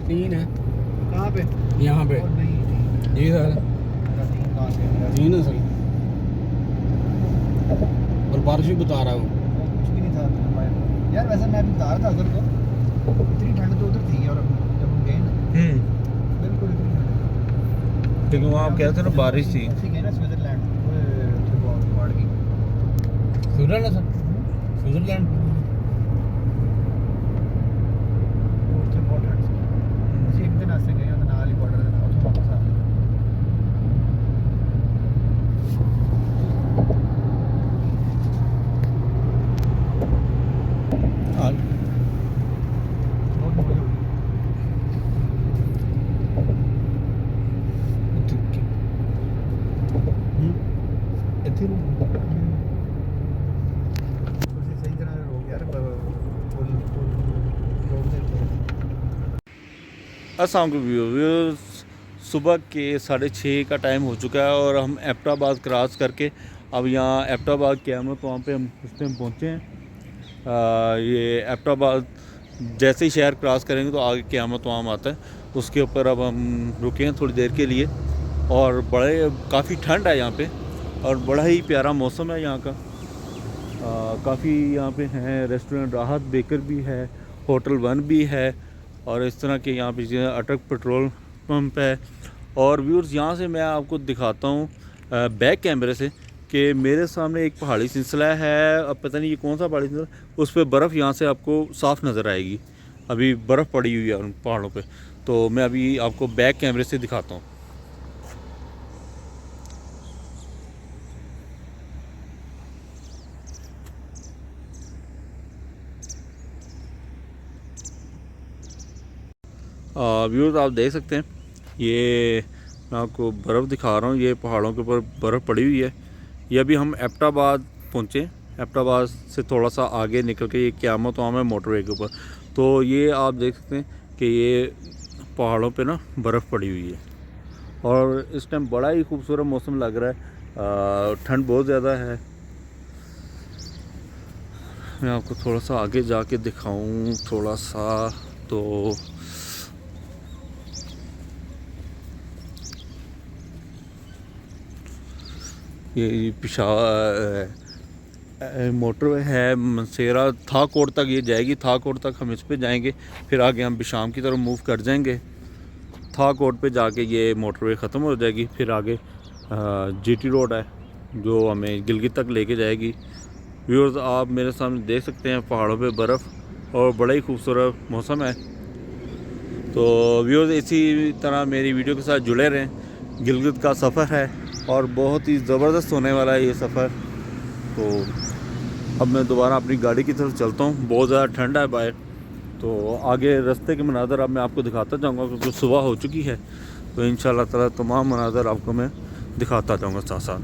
तीन है। कहाँ पे? यहाँ पे और नहीं जी सर, मेरा तीन कहाँ से है? तीन है सर। और बारिश भी बता रहा हूँ। कुछ भी नहीं था यार। वैसे मैं भी बता रहा था उधर तो इतनी ठंड तो उधर थी। और जब हम गए ना बिल्कुल इतनी ठंड, क्योंकि वहाँ आप कह रहे थे ना बारिश थी। ऐसे गए ना स्विट्जरलैंड पहाड़ की। Switzerland sir, Switzerland. ਉੱਥੇ ਬਹੁਤ ਠੰਡ ਸੀ। ਅਸੀਂ ਇੱਕ ਦਿਨ ਵਾਸਤੇ ਗਏ ਉਹਦੇ ਨਾਲ ਹੀ ਬਾਰਡਰ ਦੇ ਨਾਲ, ਉੱਥੋਂ ਵਾਪਸ ਆ ਗਏ। ਬਹੁਤ ਮੌਜ ਹੋ ਗਈ। ਇੱਥੇ ਨੂੰ ਤੁਸੀਂ ਸਹੀ ਤਰ੍ਹਾਂ ਰੋਕ ਯਾਰ ਪੁੱਲ ਰੋਕ ਦੇ ਉੱਤੇ। अस्सलाम व्यूअर्स, सुबह के 6:30 का टाइम हो चुका है और हम एबटाबाद क्रॉस करके अब यहाँ एबटाबाद क़यामत वहाँ पे हम उस टाइम पहुँचे हैं। ये एबटाबाद जैसे ही शहर क्रॉस करेंगे तो आगे क़यामत वहाँ आता है, उसके ऊपर अब हम रुके हैं थोड़ी देर के लिए। और काफ़ी ठंड है यहाँ पे और बड़ा ही प्यारा मौसम है यहाँ का। काफ़ी यहाँ पे हैं रेस्टोरेंट, राहत बेकर भी है, होटल वन भी है और इस तरह के यहाँ पे अटक पेट्रोल पंप है। और व्यूअर्स यहाँ से मैं आपको दिखाता हूँ बैक कैमरे से कि मेरे सामने एक पहाड़ी सिलसिला है। अब पता नहीं ये कौन सा पहाड़ी सिलसिला, उस पर बर्फ़ यहाँ से आपको साफ़ नज़र आएगी। अभी बर्फ़ पड़ी हुई है उन पहाड़ों पे, तो मैं अभी आपको बैक कैमरे से दिखाता हूँ। व्यूअर्स आप देख सकते हैं, ये मैं आपको बर्फ़ दिखा रहा हूँ। ये पहाड़ों के ऊपर बर्फ़ पड़ी हुई है। ये अभी हम एबटाबाद पहुँचे। एबटाबाद से थोड़ा सा आगे निकल के ये क़यामत वहाँ है मोटरवे के ऊपर। तो ये आप देख सकते हैं कि ये पहाड़ों पे ना बर्फ़ पड़ी हुई है और इस टाइम बड़ा ही खूबसूरत मौसम लग रहा है। ठंड बहुत ज़्यादा है। मैं आपको थोड़ा सा आगे जाके दिखाऊँ थोड़ा सा, तो ये मोटरवे है मनसेरा थाकोट तक ये जाएगी। थाकोट तक हम इस पे जाएंगे, फिर आगे हम बिशाम की तरफ मूव कर जाएंगे। थाकोट पे जाके ये मोटरवे ख़त्म हो जाएगी, फिर आगे जीटी रोड है जो हमें गिलगित तक लेके जाएगी। व्यूअर्स आप मेरे सामने देख सकते हैं पहाड़ों पे बर्फ़ और बड़ा ही खूबसूरत मौसम है। तो व्यूअर्स इसी तरह मेरी वीडियो के साथ जुड़े रहें। गिलगित का सफ़र है और बहुत ही ज़बरदस्त होने वाला है ये सफ़र। तो अब मैं दोबारा अपनी गाड़ी की तरफ चलता हूँ। बहुत ज़्यादा ठंड है बाहर, तो आगे रास्ते के मनाज़र अब मैं आपको दिखाता जाऊँगा क्योंकि सुबह हो चुकी है। तो इंशाअल्लाह ताला तमाम मनाज़र आपको मैं दिखाता जाऊँगा साथ साथ।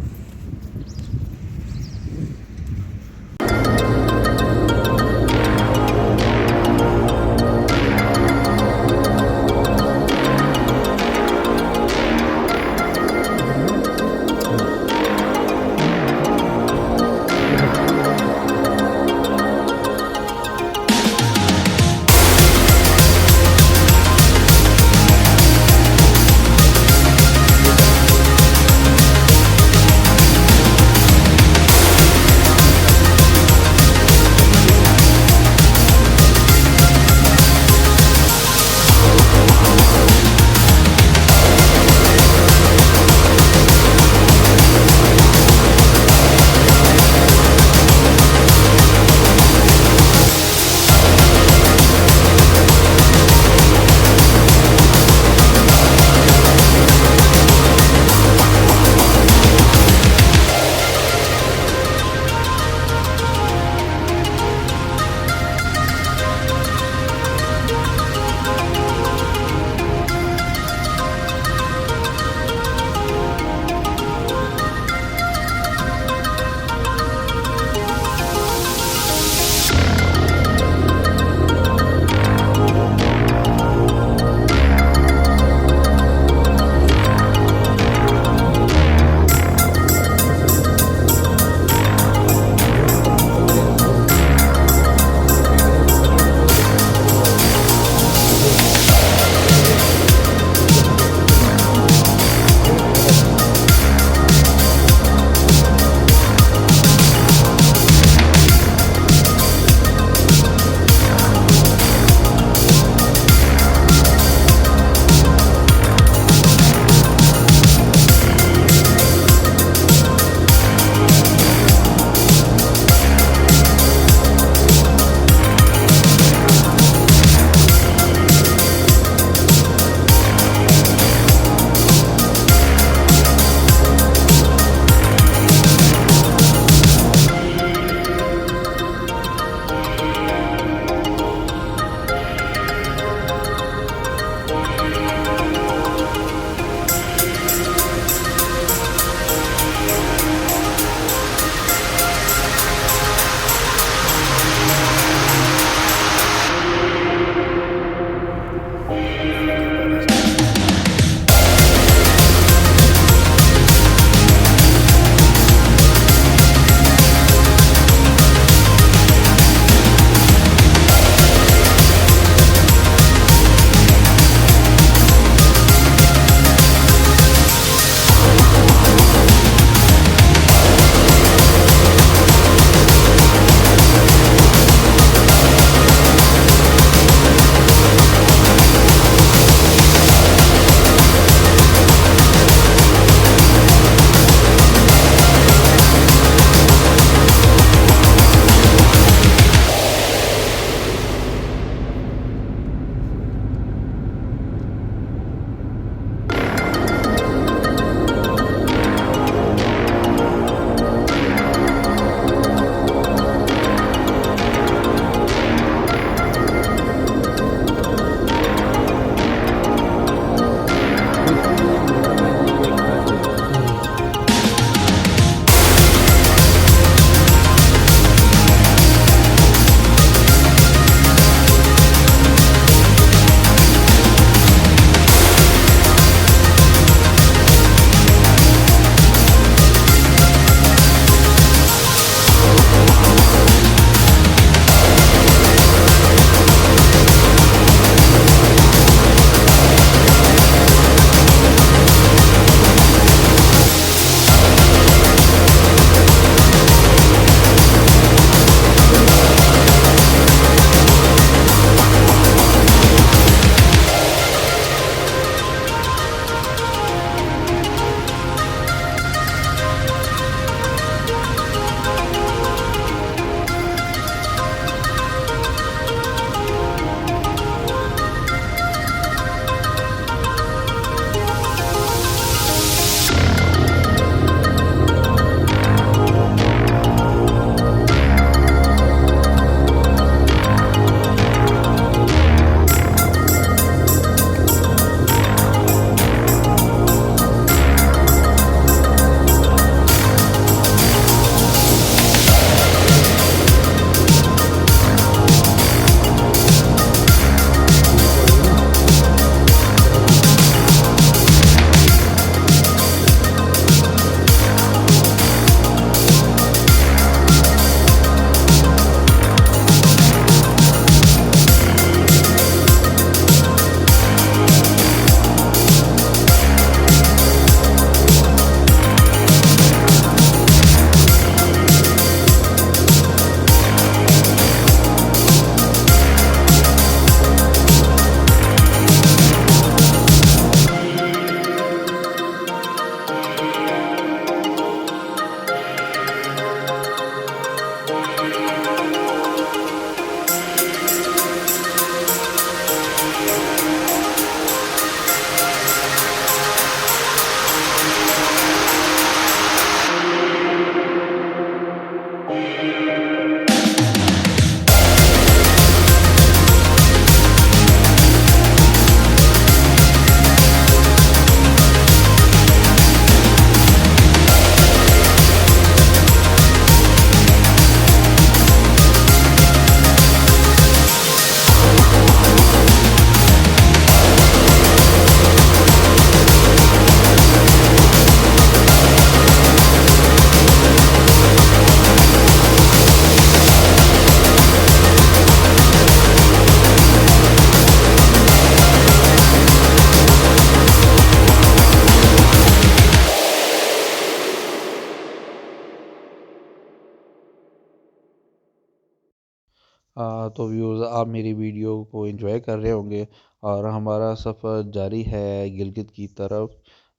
तो व्यूज़ आप मेरी वीडियो को एंजॉय कर रहे होंगे और हमारा सफ़र जारी है गिलगित की तरफ।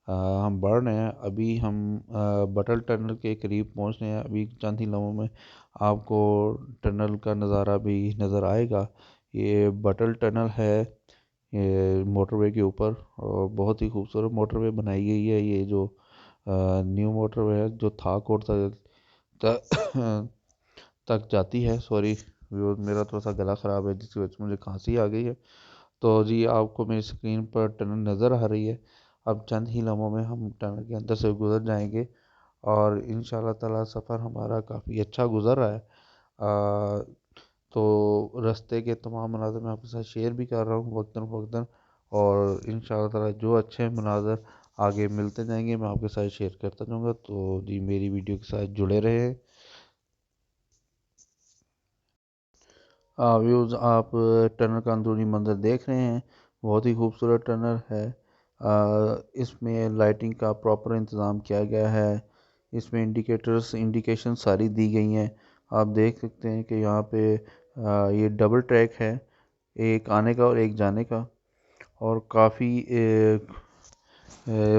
हम बढ़ रहे हैं, अभी हम बटल टनल के करीब पहुंच रहे हैं। अभी चंद ही लम्हों में आपको टनल का नज़ारा भी नज़र आएगा। ये बटल टनल है, ये मोटरवे के ऊपर, और बहुत ही खूबसूरत मोटरवे बनाई गई है। ये जो न्यू मोटरवे है जो थाकोट तक तक जाती है। सॉरी व्यूअर्स, मेरा थोड़ा सा गला ख़राब है जिसकी वजह से मुझे खांसी आ गई है। तो जी आपको मेरी स्क्रीन पर टनल नज़र आ रही है। अब चंद ही लम्हों में हम टनल के अंदर से गुज़र जाएंगे और इंशाल्लाह ताला सफ़र हमारा काफ़ी अच्छा गुज़र रहा है। तो रास्ते के तमाम मनाज़र मैं आपके साथ शेयर भी कर रहा हूँ वक्तन फ़वक्तन, और इंशाल्लाह ताला जो अच्छे मनाज़र आगे मिलते जाएंगे मैं आपके साथ शेयर करता जाऊँगा। तो जी मेरी वीडियो के साथ जुड़े रहें। व्यूज़ आप टनल का अंदरूनी मंजर देख रहे हैं, बहुत ही खूबसूरत टनल है। इसमें लाइटिंग का प्रॉपर इंतज़ाम किया गया है। इसमें इंडिकेशन सारी दी गई हैं। आप देख सकते हैं कि यहाँ पे ये डबल ट्रैक है, एक आने का और एक जाने का, और काफ़ी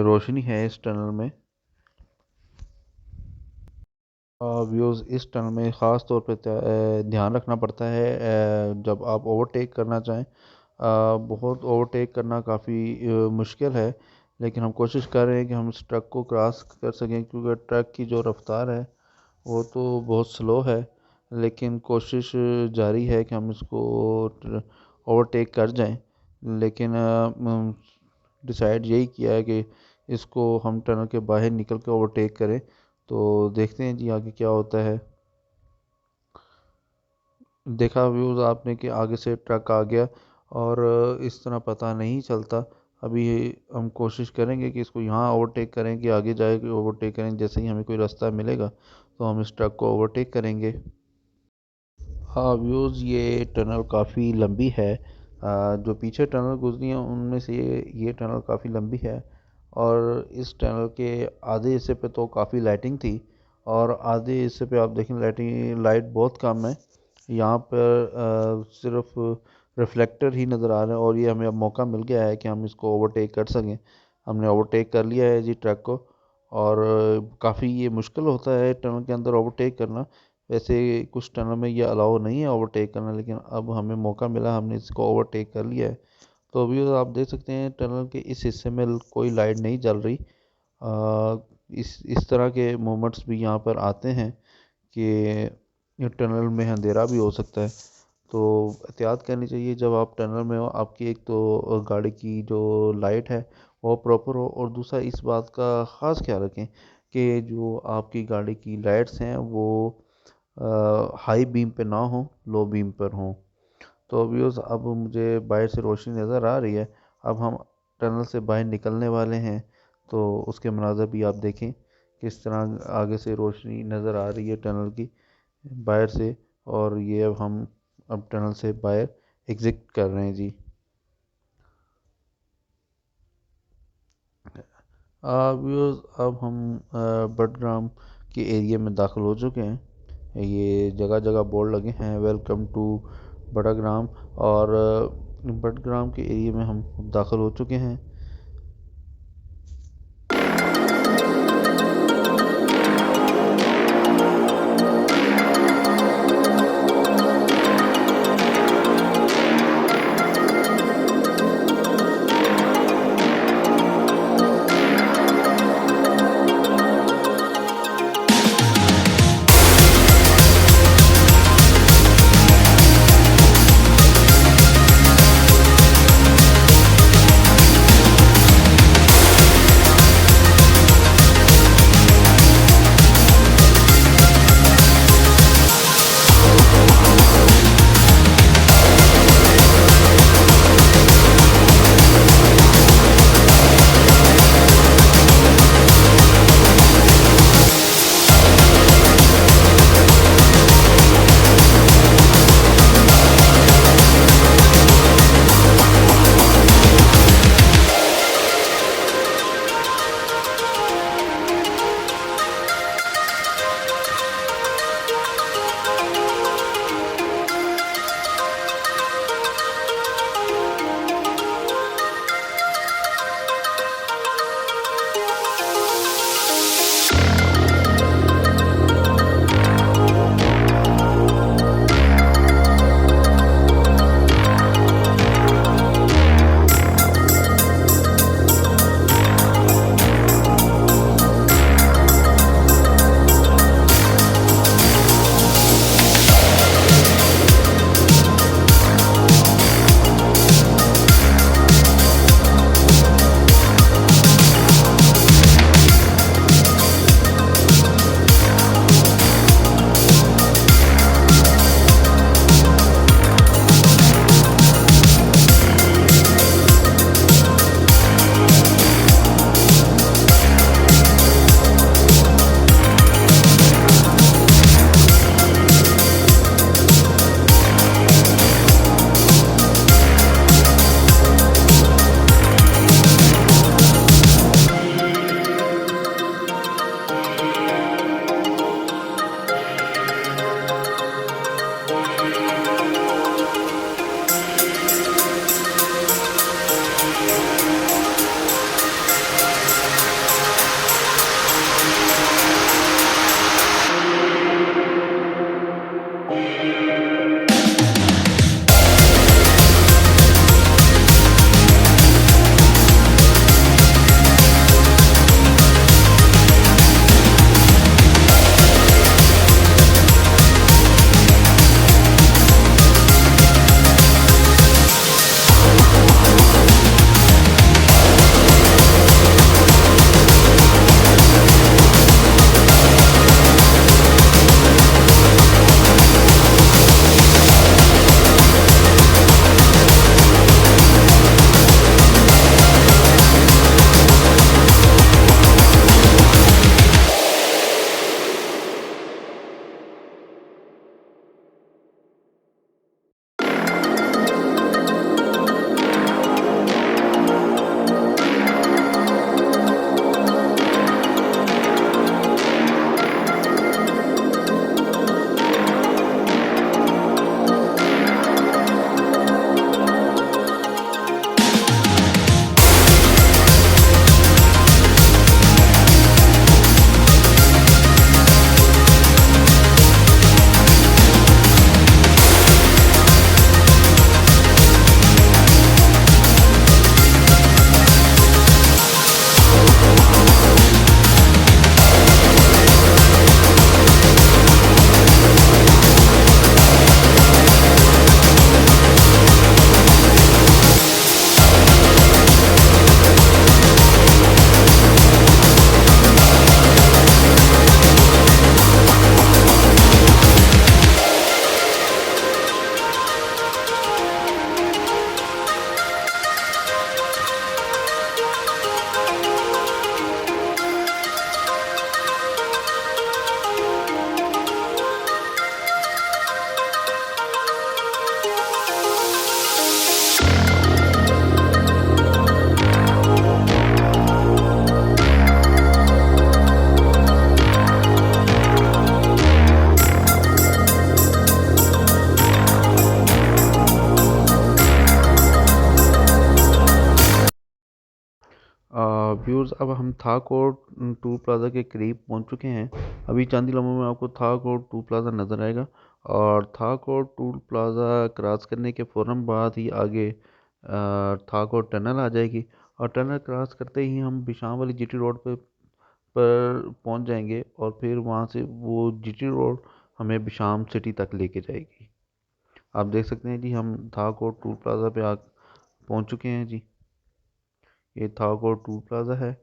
रोशनी है इस टनल में। व्यूज़ इस टनल में ख़ास तौर पे ध्यान रखना पड़ता है जब आप ओवरटेक करना चाहें। बहुत ओवरटेक करना काफ़ी मुश्किल है, लेकिन हम कोशिश कर रहे हैं कि हम इस ट्रक को क्रॉस कर सकें, क्योंकि ट्रक की जो रफ्तार है वो तो बहुत स्लो है, लेकिन कोशिश जारी है कि हम इसको ओवरटेक कर जाएं। लेकिन डिसाइड यही किया है कि इसको हम टनल के बाहर निकल के ओवरटेक करें। तो देखते हैं जी आगे क्या होता है। देखा व्यूज़ आपने कि आगे से ट्रक आ गया, और इस तरह पता नहीं चलता। अभी हम कोशिश करेंगे कि इसको यहाँ ओवरटेक करें कि आगे जाए कि ओवरटेक करें। जैसे ही हमें कोई रास्ता मिलेगा तो हम इस ट्रक को ओवरटेक करेंगे। हाँ व्यूज़, ये टनल काफ़ी लंबी है। जो पीछे टनल गुजरी है उनमें से ये टनल काफ़ी लंबी है, और इस टनल के आधे हिस्से पे तो काफ़ी लाइटिंग थी, और आधे हिस्से पे आप देखें लाइट बहुत कम है। यहाँ पर सिर्फ रिफ्लेक्टर ही नज़र आ रहे हैं, और ये हमें अब मौका मिल गया है कि हम इसको ओवरटेक कर सकें। हमने ओवरटेक कर लिया है जी ट्रक को, और काफ़ी ये मुश्किल होता है टनल के अंदर ओवरटेक करना। वैसे कुछ टनल में ये अलाउ नहीं है ओवरटेक करना, लेकिन अब हमें मौका मिला, हमने इसको ओवरटेक कर लिया है। तो अभी आप देख सकते हैं टनल के इस हिस्से में कोई लाइट नहीं जल रही। इस तरह के मोमेंट्स भी यहाँ पर आते हैं कि टनल में अंधेरा भी हो सकता है, तो एहतियात करनी चाहिए जब आप टनल में हो। आपकी एक तो गाड़ी की जो लाइट है वो प्रॉपर हो, और दूसरा इस बात का ख़ास ख्याल रखें कि जो आपकी गाड़ी की लाइट्स हैं वो हाई बीम पे ना हो, लो बीम पर हों। तो व्यूज़ अब मुझे बाहर से रोशनी नज़र आ रही है। अब हम टनल से बाहर निकलने वाले हैं, तो उसके मनाज़र भी आप देखें किस तरह आगे से रोशनी नज़र आ रही है टनल की बाहर से। और ये अब टनल से बाहर एग्ज़िट कर रहे हैं जी। व्यूज़ अब हम बडग्राम के एरिया में दाखिल हो चुके हैं। ये जगह जगह बोर्ड लगे हैं, वेलकम टू बड़ाग्राम, और बडग्राम के एरिया में हम दाखिल हो चुके हैं। व्यूअर्स अब हम थाक और टूल प्लाज़ा के करीब पहुंच चुके हैं। अभी चंद ही लम्हों में आपको थाक और टूल प्लाज़ा नज़र आएगा और थाक और टूल प्लाज़ा क्रॉस करने के फ़ौरन बाद ही आगे थाक और टनल आ जाएगी और टनल क्रॉस करते ही हम बिशाम वाली जीटी रोड पर पहुंच जाएंगे और फिर वहां से वो जीटी रोड हमें बिशाम सिटी तक लेके जाएगी। आप देख सकते हैं जी हम थाक और टूल प्लाज़ा पे पहुंच चुके हैं जी। ये थाक और टूल प्लाज़ा है।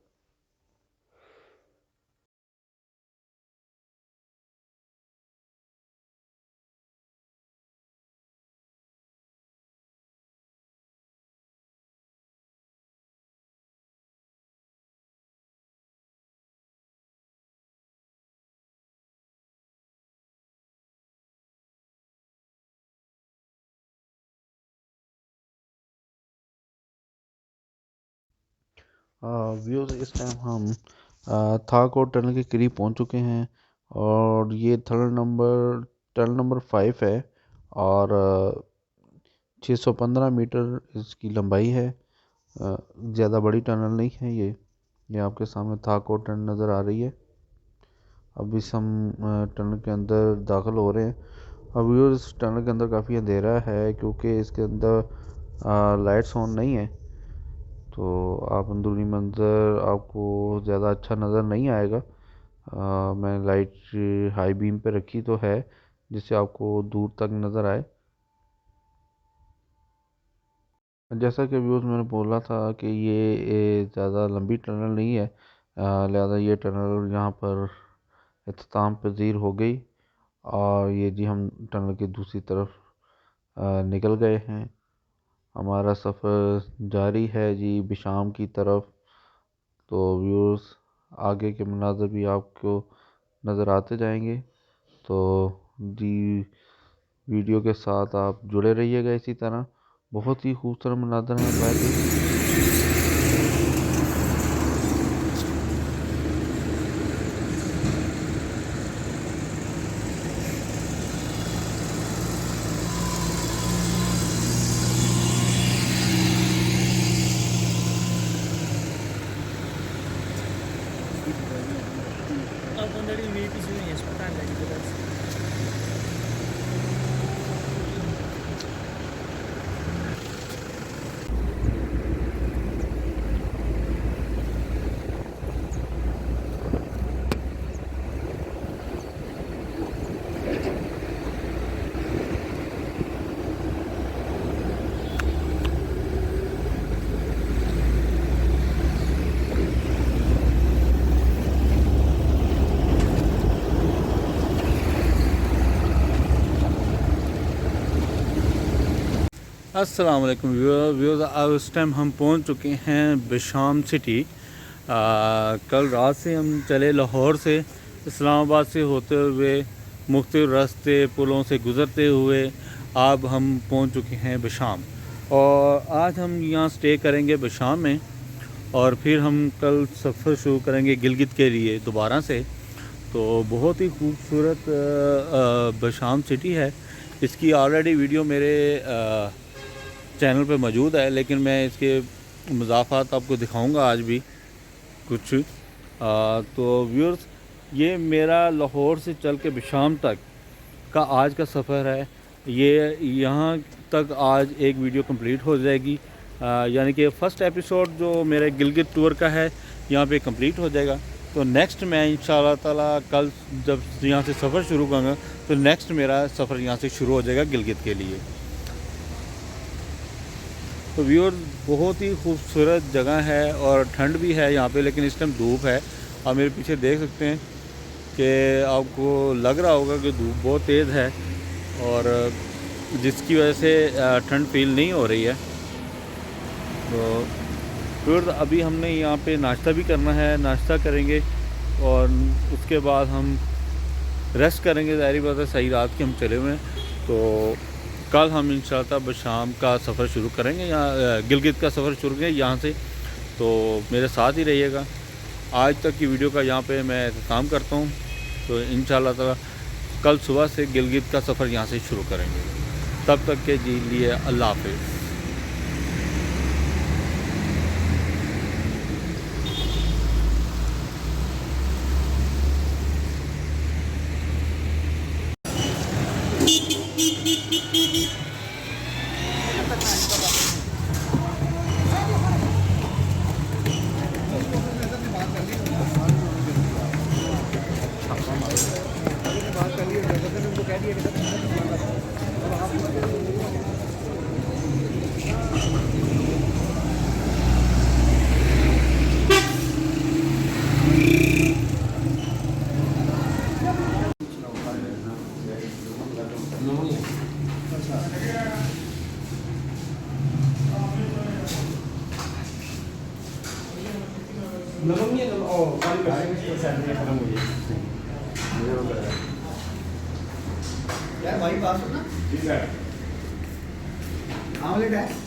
व्यूज़ इस टाइम हम थाक और टनल के करीब पहुंच चुके हैं और ये टनल नंबर 5 है और 615 मीटर इसकी लंबाई है। ज़्यादा बड़ी टनल नहीं है ये आपके सामने थाक और टनल नज़र आ रही है। अभी हम टनल के अंदर दाखिल हो रहे हैं। अब व्यूअर्स टनल के अंदर काफ़ी अंधेरा है क्योंकि इसके अंदर लाइट्स ऑन नहीं है, तो आप अंदरूनी मंज़र आपको ज़्यादा अच्छा नज़र नहीं आएगा। मैंने लाइट हाई बीम पे रखी तो है जिससे आपको दूर तक नज़र आए। जैसा कि व्यूज़ मैंने बोला था कि ये ज़्यादा लंबी टनल नहीं है, लिहाजा ये टनल यहाँ पर इख्तिताम पज़ीर हो गई और ये जी हम टनल की दूसरी तरफ निकल गए हैं। हमारा सफ़र जारी है जी बिशाम की तरफ। तो व्यूअर्स आगे के मनाज़र भी आपको नज़र आते जाएंगे, तो जी वीडियो के साथ आप जुड़े रहिएगा। इसी तरह बहुत ही खूबसूरत मनाज़र हैं बाहर। Abandoned meio que isso, tá, né? अस्सलाम वालेकुम व्यूअर्स, अब इस टाइम हम पहुंच चुके हैं बिशाम सिटी। कल रात से हम चले लाहौर से इस्लामाबाद से होते हुए मुख्तलिफ रास्ते पुलों से गुज़रते हुए अब हम पहुंच चुके हैं बिशाम और आज हम यहाँ स्टे करेंगे बिशाम में और फिर हम कल सफ़र शुरू करेंगे गिलगित के लिए दोबारा से। तो बहुत ही खूबसूरत बिशाम सिटी है। इसकी ऑलरेडी वीडियो मेरे चैनल पे मौजूद है, लेकिन मैं इसके मज़ाफ़ात आपको दिखाऊंगा आज भी कुछ। तो व्यूअर्स ये मेरा लाहौर से चल के बिशाम तक का आज का सफ़र है। ये यहाँ तक आज एक वीडियो कंप्लीट हो जाएगी, यानी कि फ़र्स्ट एपिसोड जो मेरे गिलगित टूर का है यहाँ पे कंप्लीट हो जाएगा। तो नेक्स्ट मैं इंशाल्लाह ताला कल जब यहाँ से सफ़र शुरू करूँगा तो नेक्स्ट मेरा सफ़र यहाँ से शुरू हो जाएगा गिलगित के लिए। तो व्यूअर्स बहुत ही खूबसूरत जगह है और ठंड भी है यहाँ पे, लेकिन इस टाइम धूप है। आप मेरे पीछे देख सकते हैं कि आपको लग रहा होगा कि धूप बहुत तेज़ है और जिसकी वजह से ठंड फील नहीं हो रही है। तो फिर अभी हमने यहाँ पे नाश्ता भी करना है, नाश्ता करेंगे और उसके बाद हम रेस्ट करेंगे। ज़ाहिर बात है सही रात की हम चले हुए हैं, तो कल हम इंशाअल्लाह बिशाम का सफ़र शुरू करेंगे, यहाँ गिलगित का सफ़र शुरू करेंगे यहाँ से। तो मेरे साथ ही रहिएगा। आज तक की वीडियो का यहाँ पे मैं काम करता हूँ, तो इंशाअल्लाह ताला कल सुबह से गिलगित का सफ़र यहाँ से शुरू करेंगे। तब तक के लिए अल्लाह हाफ़िज़। यार भाई पास हो ना। आमलेट है